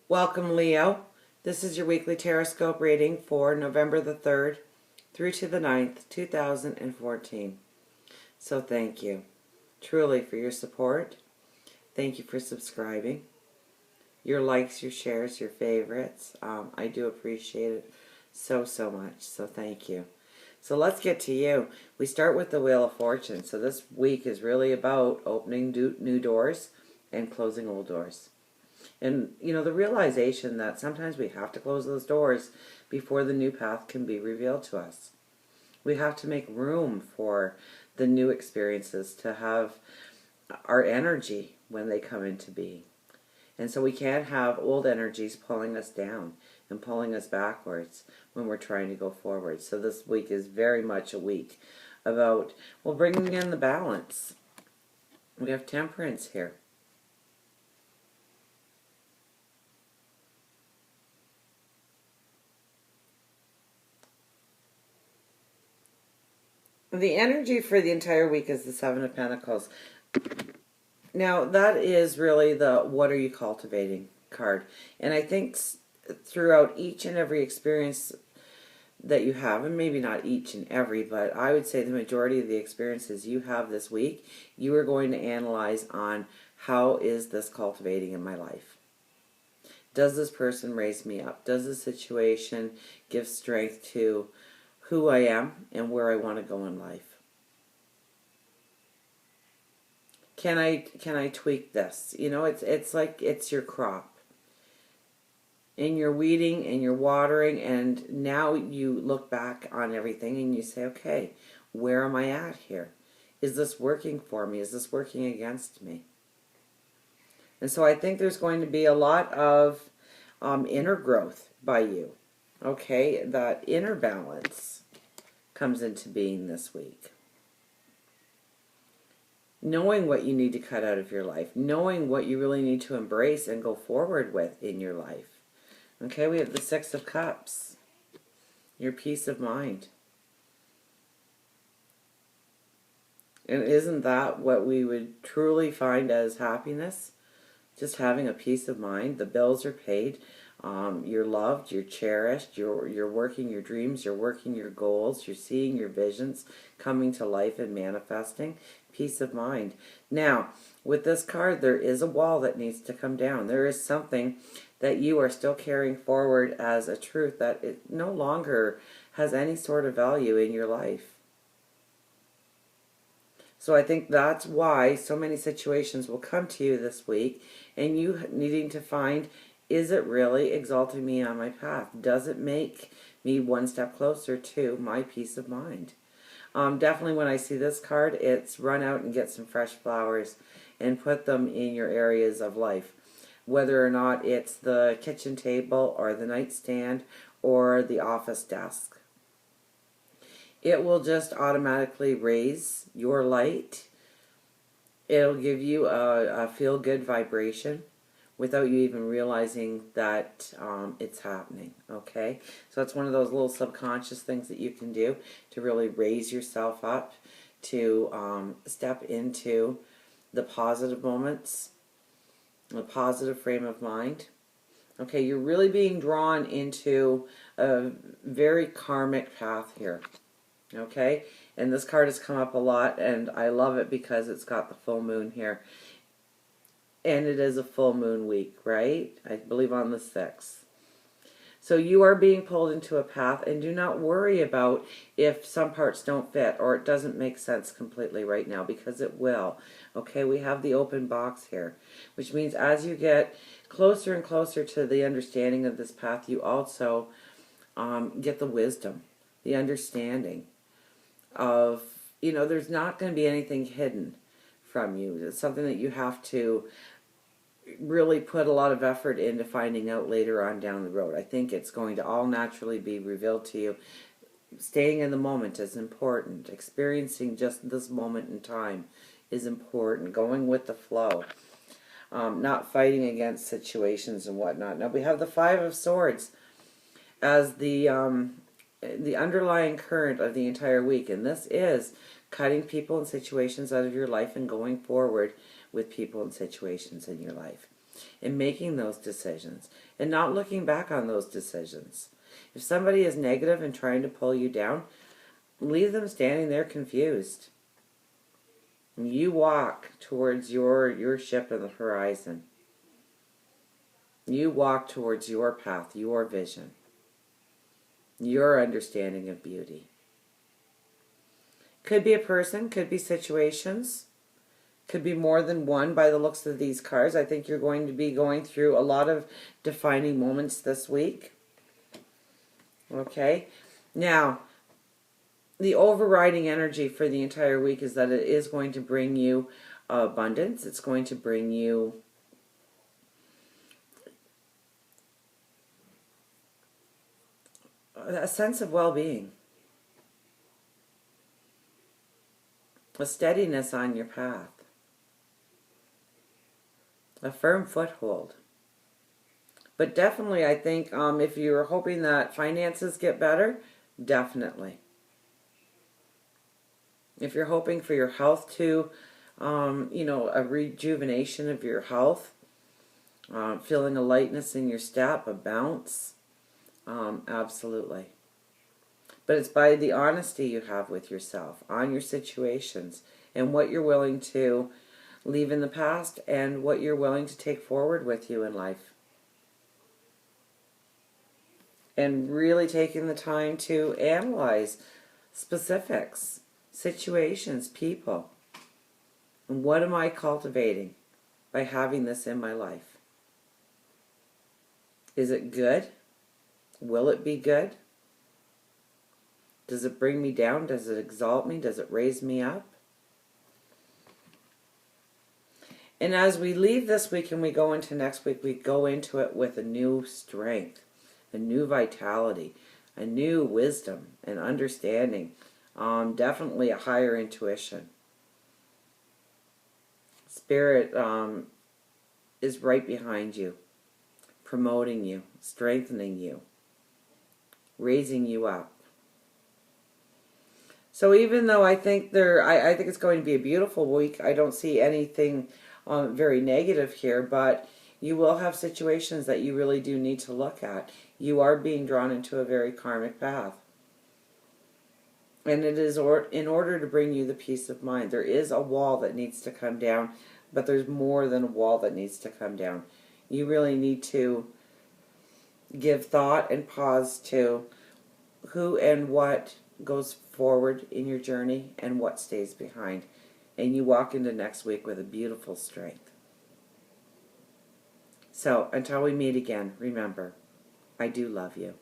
Welcome, Leo. This is your weekly tarotscope reading for November the 3rd through to the 9th, 2014. So thank you, truly, for your support. Thank you for subscribing. Your likes, your shares, your favorites. I do appreciate it so much. So thank you. So let's get to you. We start with the Wheel of Fortune. So this week is really about opening new doors and closing old doors. And, the realization that sometimes we have to close those doors before the new path can be revealed to us. We have to make room for the new experiences to have our energy when they come into being. And so we can't have old energies pulling us down and pulling us backwards when we're trying to go forward. So this week is very much a week about, bringing in the balance. We have Temperance here. The energy for the entire week is the Seven of Pentacles. Now, that is really the what are you cultivating card. And I think throughout each and every experience that you have, and maybe not each and every, but I would say the majority of the experiences you have this week, you are going to analyze on how is this cultivating in my life. Does this person raise me up? Does this situation give strength to who I am and where I want to go in life? Can I tweak this? It's like it's your crop. And you're weeding and you're watering, and now you look back on everything and you say, okay, where am I at here? Is this working for me? Is this working against me? And so I think there's going to be a lot of inner growth by you. Okay, that inner balance comes into being this week. Knowing what you need to cut out of your life. Knowing what you really need to embrace and go forward with in your life. Okay, we have the Six of Cups. Your peace of mind. And isn't that what we would truly find as happiness? Just having a peace of mind. The bills are paid. You're loved, you're cherished, you're working your dreams, you're working your goals, you're seeing your visions coming to life and manifesting. Peace of mind. Now, with this card, there is a wall that needs to come down. There is something that you are still carrying forward as a truth that it no longer has any sort of value in your life. So I think that's why so many situations will come to you this week, and you needing to find, is it really exalting me on my path? Does it make me one step closer to my peace of mind? Definitely when I see this card, it's run out and get some fresh flowers and put them in your areas of life. Whether or not it's the kitchen table or the nightstand or the office desk. It will just automatically raise your light. It'll give you a feel-good vibration without you even realizing that it's happening, okay? So it's one of those little subconscious things that you can do to really raise yourself up, to step into the positive moments, a positive frame of mind. Okay, you're really being drawn into a very karmic path here, okay? And this card has come up a lot, and I love it because it's got the full moon here. And it is a full moon week, right? I believe on the 6th. So you are being pulled into a path, and do not worry about if some parts don't fit or it doesn't make sense completely right now, because it will. Okay, we have the open box here, which means as you get closer and closer to the understanding of this path, you also get the wisdom, the understanding of, there's not going to be anything hidden from you. It's something that you have to really put a lot of effort into finding out later on down the road. I think it's going to all naturally be revealed to you. Staying in the moment is important. Experiencing just this moment in time is important. Going with the flow. Not fighting against situations and whatnot. Now we have the Five of Swords as the underlying current of the entire week. And this is cutting people and situations out of your life and going forward with people and situations in your life. and making those decisions and not looking back on those decisions. If somebody is negative and trying to pull you down, leave them standing there confused. You walk towards your ship in the horizon. You walk towards your path, your vision, your understanding of beauty. Could be a person, could be situations, could be more than one by the looks of these cards. I think you're going to be going through a lot of defining moments this week. Okay? Now, the overriding energy for the entire week is that it is going to bring you abundance. It's going to bring you a sense of well-being, a steadiness on your path, a firm foothold. But definitely, I think if you're hoping that finances get better, definitely. If you're hoping for your health to, a rejuvenation of your health, feeling a lightness in your step, a bounce, absolutely. But it's by the honesty you have with yourself on your situations and what you're willing to leave in the past and what you're willing to take forward with you in life. And really taking the time to analyze specifics, situations, people. And what am I cultivating by having this in my life? Is it good? Will it be good? Does it bring me down? Does it exalt me? Does it raise me up? And as we leave this week and we go into next week, we go into it with a new strength, a new vitality, a new wisdom and understanding. Definitely a higher intuition. Spirit is right behind you, promoting you, strengthening you, raising you up. So even though I think I think it's going to be a beautiful week, I don't see anything very negative here, but you will have situations that you really do need to look at. You are being drawn into a very karmic path. And it is in order to bring you the peace of mind. There is a wall that needs to come down, but there's more than a wall that needs to come down. You really need to give thought and pause to who and what goes forward in your journey and what stays behind. And you walk into next week with a beautiful strength. So, until we meet again, remember, I do love you.